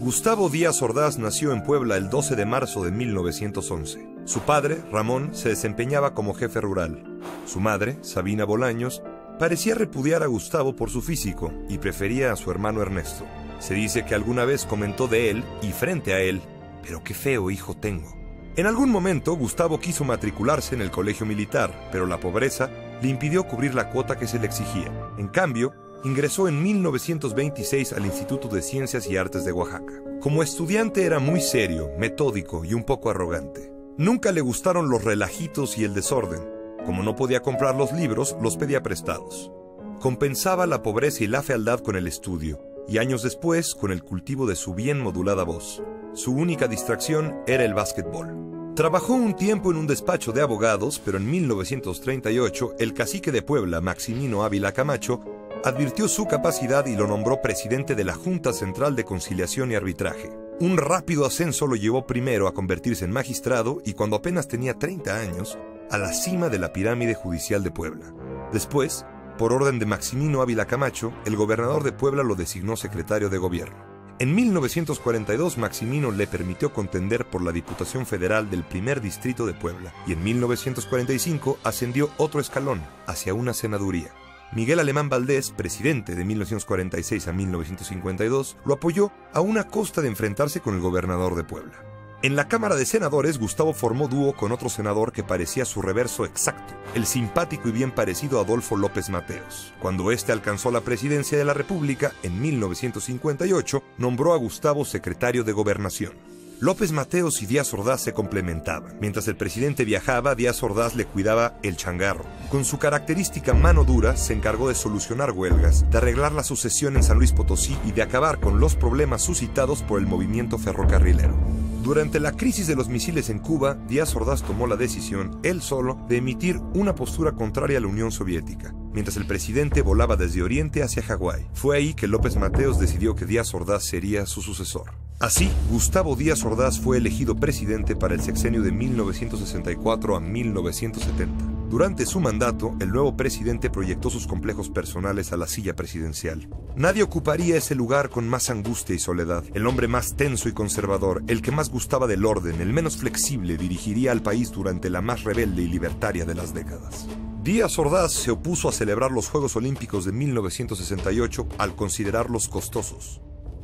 Gustavo Díaz Ordaz nació en Puebla el 12 de marzo de 1911. Su padre, Ramón, se desempeñaba como jefe rural. Su madre, Sabina Bolaños, parecía repudiar a Gustavo por su físico y prefería a su hermano Ernesto. Se dice que alguna vez comentó de él y frente a él: «Pero qué feo hijo tengo». En algún momento, Gustavo quiso matricularse en el colegio militar, pero la pobreza le impidió cubrir la cuota que se le exigía. En cambio, ingresó en 1926 al Instituto de Ciencias y Artes de Oaxaca. Como estudiante era muy serio, metódico y un poco arrogante. Nunca le gustaron los relajitos y el desorden. Como no podía comprar los libros, los pedía prestados. Compensaba la pobreza y la fealdad con el estudio, y años después con el cultivo de su bien modulada voz. Su única distracción era el básquetbol. Trabajó un tiempo en un despacho de abogados, pero en 1938 el cacique de Puebla, Maximino Ávila Camacho, advirtió su capacidad y lo nombró presidente de la Junta Central de Conciliación y Arbitraje. Un rápido ascenso lo llevó primero a convertirse en magistrado y, cuando apenas tenía 30 años, a la cima de la pirámide judicial de Puebla. Después, por orden de Maximino Ávila Camacho, el gobernador de Puebla lo designó secretario de gobierno. En 1942, Maximino le permitió contender por la Diputación Federal del primer distrito de Puebla, y en 1945 ascendió otro escalón, hacia una senaduría. Miguel Alemán Valdés, presidente de 1946 a 1952, lo apoyó a una costa de enfrentarse con el gobernador de Puebla. En la Cámara de Senadores, Gustavo formó dúo con otro senador que parecía su reverso exacto, el simpático y bien parecido Adolfo López Mateos. Cuando éste alcanzó la presidencia de la República, en 1958, nombró a Gustavo secretario de Gobernación. López Mateos y Díaz Ordaz se complementaban. Mientras el presidente viajaba, Díaz Ordaz le cuidaba el changarro. Con su característica mano dura, se encargó de solucionar huelgas, de arreglar la sucesión en San Luis Potosí y de acabar con los problemas suscitados por el movimiento ferrocarrilero. Durante la crisis de los misiles en Cuba, Díaz Ordaz tomó la decisión, él solo, de emitir una postura contraria a la Unión Soviética, mientras el presidente volaba desde Oriente hacia Hawái. Fue ahí que López Mateos decidió que Díaz Ordaz sería su sucesor. Así, Gustavo Díaz Ordaz fue elegido presidente para el sexenio de 1964 a 1970. Durante su mandato, el nuevo presidente proyectó sus complejos personales a la silla presidencial. Nadie ocuparía ese lugar con más angustia y soledad. El hombre más tenso y conservador, el que más gustaba del orden, el menos flexible, dirigiría al país durante la más rebelde y libertaria de las décadas. Díaz Ordaz se opuso a celebrar los Juegos Olímpicos de 1968 al considerarlos costosos.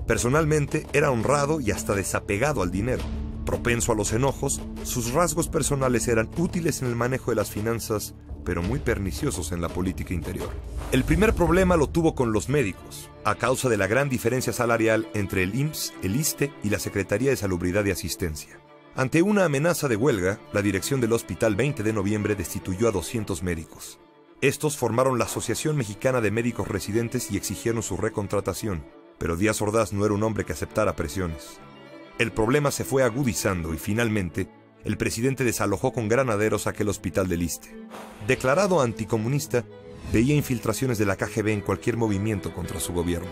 Personalmente, era honrado y hasta desapegado al dinero. Propenso a los enojos, sus rasgos personales eran útiles en el manejo de las finanzas, pero muy perniciosos en la política interior. El primer problema lo tuvo con los médicos, a causa de la gran diferencia salarial entre el IMSS, el ISSSTE y la Secretaría de Salubridad y Asistencia. Ante una amenaza de huelga, la dirección del Hospital 20 de Noviembre destituyó a 200 médicos. Estos formaron la Asociación Mexicana de Médicos Residentes y exigieron su recontratación. Pero Díaz Ordaz no era un hombre que aceptara presiones. El problema se fue agudizando y finalmente el presidente desalojó con granaderos aquel hospital del ISSSTE. Declarado anticomunista, veía infiltraciones de la KGB en cualquier movimiento contra su gobierno.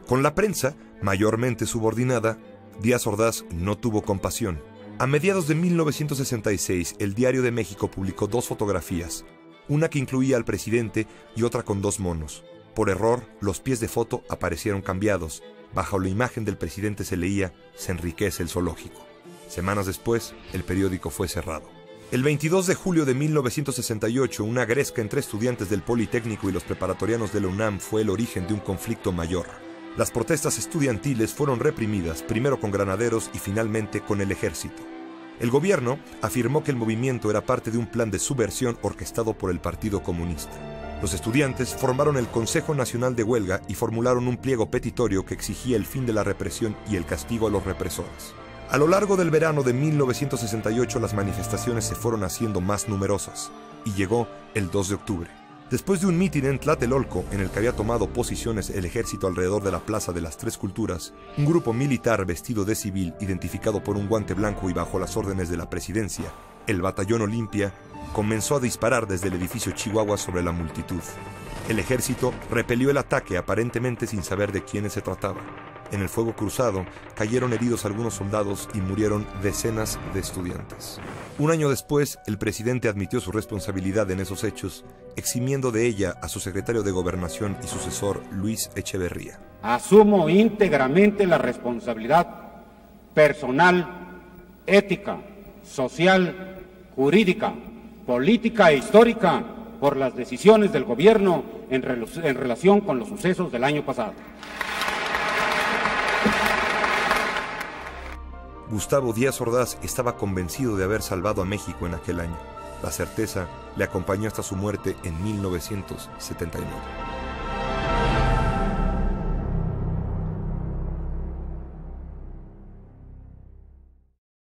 Con la prensa, mayormente subordinada, Díaz Ordaz no tuvo compasión. A mediados de 1966, el Diario de México publicó dos fotografías, una que incluía al presidente y otra con dos monos. Por error, los pies de foto aparecieron cambiados. Bajo la imagen del presidente se leía: «Se enriquece el zoológico». Semanas después, el periódico fue cerrado. El 22 de julio de 1968, una gresca entre estudiantes del Politécnico y los preparatorianos de la UNAM fue el origen de un conflicto mayor. Las protestas estudiantiles fueron reprimidas, primero con granaderos y finalmente con el ejército. El gobierno afirmó que el movimiento era parte de un plan de subversión orquestado por el Partido Comunista. Los estudiantes formaron el Consejo Nacional de Huelga y formularon un pliego petitorio que exigía el fin de la represión y el castigo a los represores. A lo largo del verano de 1968 las manifestaciones se fueron haciendo más numerosas y llegó el 2 de octubre. Después de un mitin en Tlatelolco, en el que había tomado posiciones el ejército alrededor de la Plaza de las Tres Culturas, un grupo militar vestido de civil, identificado por un guante blanco y bajo las órdenes de la presidencia, el Batallón Olimpia, comenzó a disparar desde el edificio Chihuahua sobre la multitud. El ejército repelió el ataque aparentemente sin saber de quiénes se trataba. En el fuego cruzado cayeron heridos algunos soldados y murieron decenas de estudiantes. Un año después, el presidente admitió su responsabilidad en esos hechos, eximiendo de ella a su secretario de Gobernación y sucesor, Luis Echeverría. Asumo íntegramente la responsabilidad personal, ética, social, jurídica, política e histórica por las decisiones del gobierno en relación con los sucesos del año pasado. Gustavo Díaz Ordaz estaba convencido de haber salvado a México en aquel año. La certeza le acompañó hasta su muerte en 1979.